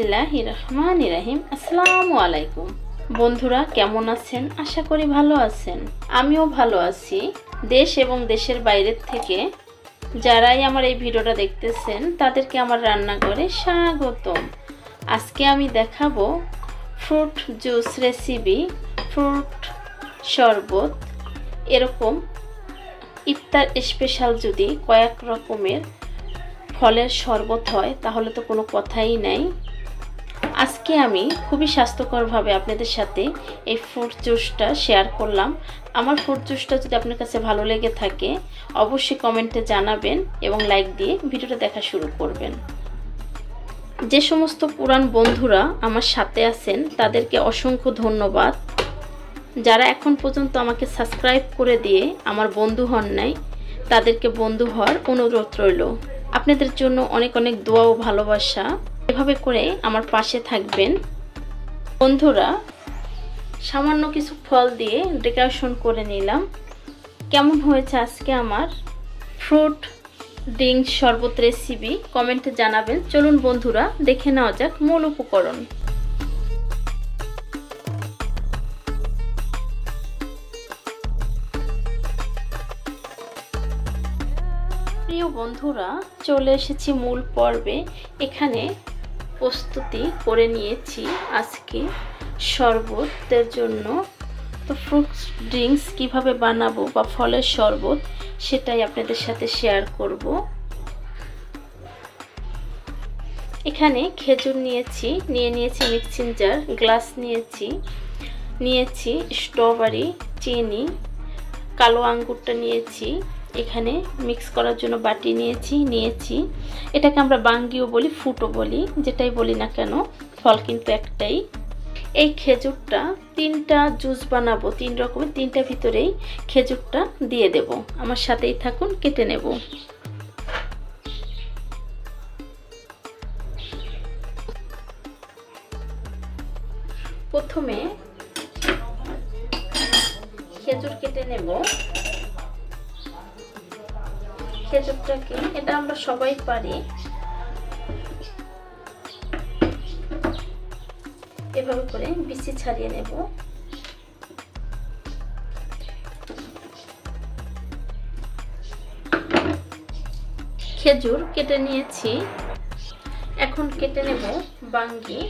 বিসমিল্লাহির রহমানির রহিম। আসসালামু আলাইকুম বন্ধুরা, কেমন আছেন? আশা করি ভালো আছেন। আমিও ভালো আছি। দেশ এবং দেশের বাইরের থেকে যারাই আমার এই ভিডিওটা দেখতেছেন তাদেরকে আমার রান্নাঘরে স্বাগতম। আজকে আমি দেখাবো ফ্রুট জুস রেসিপি, ফ্রুট শরবত। এরকম ইফতার স্পেশাল যদি কয়েক রকমের ফলের শরবত হয় তাহলে তো কোনো কথাই নাই। আজকে আমি খুবই স্বাস্থ্যকরভাবে আপনাদের সাথে এই ফ্রুট জুসটা শেয়ার করলাম। আমার ফ্রুট জুসটা যদি আপনার কাছে ভালো লেগে থাকে অবশ্যই কমেন্টে জানাবেন এবং লাইক দিয়ে ভিডিওটা দেখা শুরু করবেন। যে সমস্ত পুরান বন্ধুরা আমার সাথে আছেন তাদেরকে অসংখ্য ধন্যবাদ। যারা এখন পর্যন্ত আমাকে সাবস্ক্রাইব করে দিয়ে আমার বন্ধু হন নাই তাদেরকে বন্ধু হওয়ার অনুরোধ রইল। আপনাদের জন্য অনেক অনেক দোয়া ও ভালোবাসা। এভাবে করে আমার পাশে থাকবেন। বন্ধুরা, সামান্য কিছু ফল দিয়ে ডেকোরেশন করে নিলাম। কেমন হয়েছে আজকে আমার ফ্রুট ড্রিঙ্ক শরবত রেসিপি কমেন্টে জানাবেন। চলুন বন্ধুরা দেখে নেওয়া যাক মূল উপকরণ। প্রিয় বন্ধুরা, চলে এসেছি মূল পর্বে। এখানে প্রস্তুতি করে নিয়েছি আজকে শরবতের জন্য। তো ফ্রুট ড্রিঙ্কস কিভাবে বানাবো বা ফলের শরবত সেটাই আপনাদের সাথে শেয়ার করব। এখানে খেজুর নিয়েছি, নিয়েছি মিক্সিং জার, গ্লাস নিয়েছি স্ট্রবেরি, চিনি, কালো আঙ্গুরটা নিয়েছি। এখানে মিক্স করার জন্য বাটি নিয়েছি। এটাকে আমরা বাঙ্গিও বলি, ফুটও বলি, যেটাই বলি না কেন, ফল কিন্তু একটাই। এই খেজুরটা তিনটা জুস বানাবো, তিন রকমের, তিনটা ভিতরেই খেজুরটা দিয়ে দেব। আমার সাথেই থাকুন, কেটে নেব। প্রথমে খেজুর কেটে নেব। খেজুরটাকে, এটা আমরা সবাই পারি, এভাবে করে বিচি ছাড়িয়ে নেব। খেজুর কেটে নিয়েছি, এখন কেটে নেব বাঙ্গি।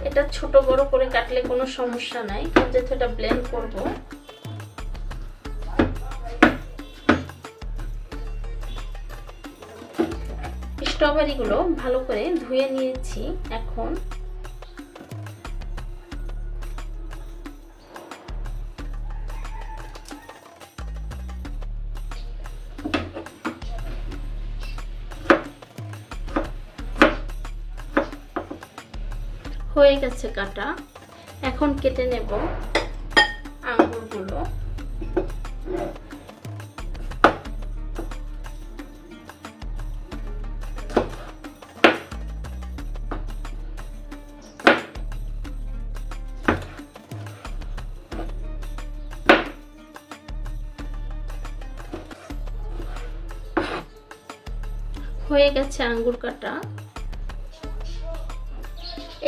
এটা ছোট বড় করে কাটলে কোনো সমস্যা নাই, যেহেতু এটা ব্লেন্ড করব। স্ট্রবেরি গুলো ভালো করে ধুয়ে নিয়েছি। এখন হয়ে গেছে কাটা। এখন কেটে নেব আঙ্গুরগুলো। হয়ে গেছে আঙ্গুর কাটা।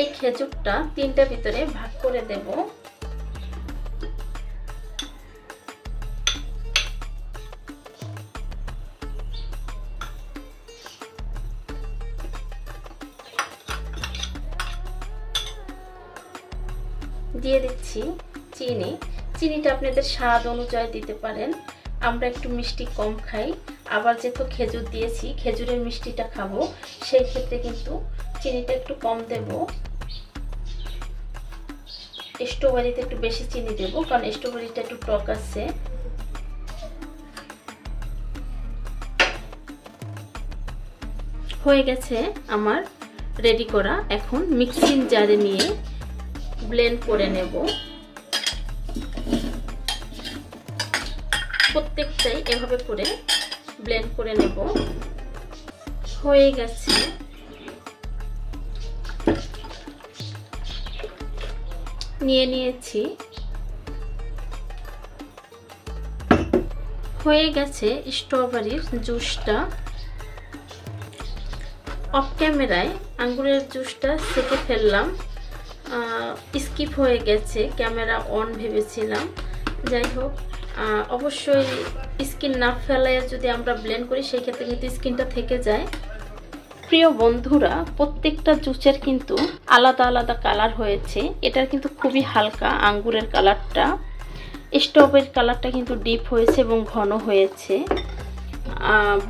এই খেজুরটা তিনটা ভিতরে ভাগ করে দেব। দিয়ে দিচ্ছি চিনি। চিনিটা আপনাদের স্বাদ অনুযায়ী দিতে পারেন। আমরা একটু মিষ্টি কম খাই, আবার যেহেতু খেজুর দিয়েছি, খেজুরের মিষ্টিটা খাবো, সেই ক্ষেত্রে কিন্তু চিনিটা একটু কম দেব। স্ট্রবেরিতে একটু বেশি চিনি দেব, কারণ স্ট্রবেরিটা একটু টক আছে। হয়ে গেছে আমার রেডি করা। এখন মিক্সিং জারে নিয়ে ব্লেন্ড করে নেব। প্রত্যেকটাই এভাবে করে ব্লেন্ড করে নেব। হয়ে গেছে। নিয়ে নিয়েছি। হয়ে গেছে স্ট্রবেরির জুসটা। অফ ক্যামেরায় আঙ্গুরের জুসটা সেকে ফেললাম, স্কিপ হয়ে গেছে, ক্যামেরা অন ভেবেছিলাম। যাই হোক, অবশ্যই স্কিন না ফেলায় যদি আমরা ব্লেন্ড করি সেই ক্ষেত্রে কিন্তু স্কিনটা থেকে যায়। প্রিয় বন্ধুরা, প্রত্যেকটা জুসের কিন্তু আলাদা আলাদা কালার হয়েছে। এটার কিন্তু খুবই হালকা আঙ্গুরের কালারটা, স্ট্রবেরির কালারটা কিন্তু ডিপ হয়েছে এবং ঘন হয়েছে।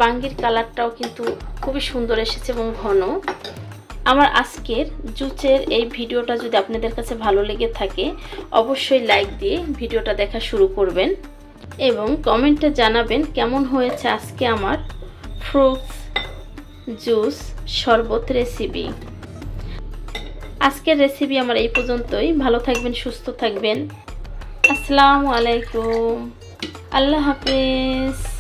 বাঙ্গির কালারটাও কিন্তু খুবই সুন্দর এসেছে এবং ঘন। আমার আজকের জুসের এই ভিডিওটা যদি আপনাদের কাছে ভালো লেগে থাকে অবশ্যই লাইক দিয়ে ভিডিওটা দেখা শুরু করবেন এবং কমেন্টে জানাবেন কেমন হয়েছে আজকে আমার ফ্রুটস জুস শরবত রেসিপি। আজকের রেসিপি আমার এই পর্যন্তই। ভালো থাকবেন, সুস্থ থাকবেন। আসসালামু আলাইকুম। আল্লাহ হাফেজ।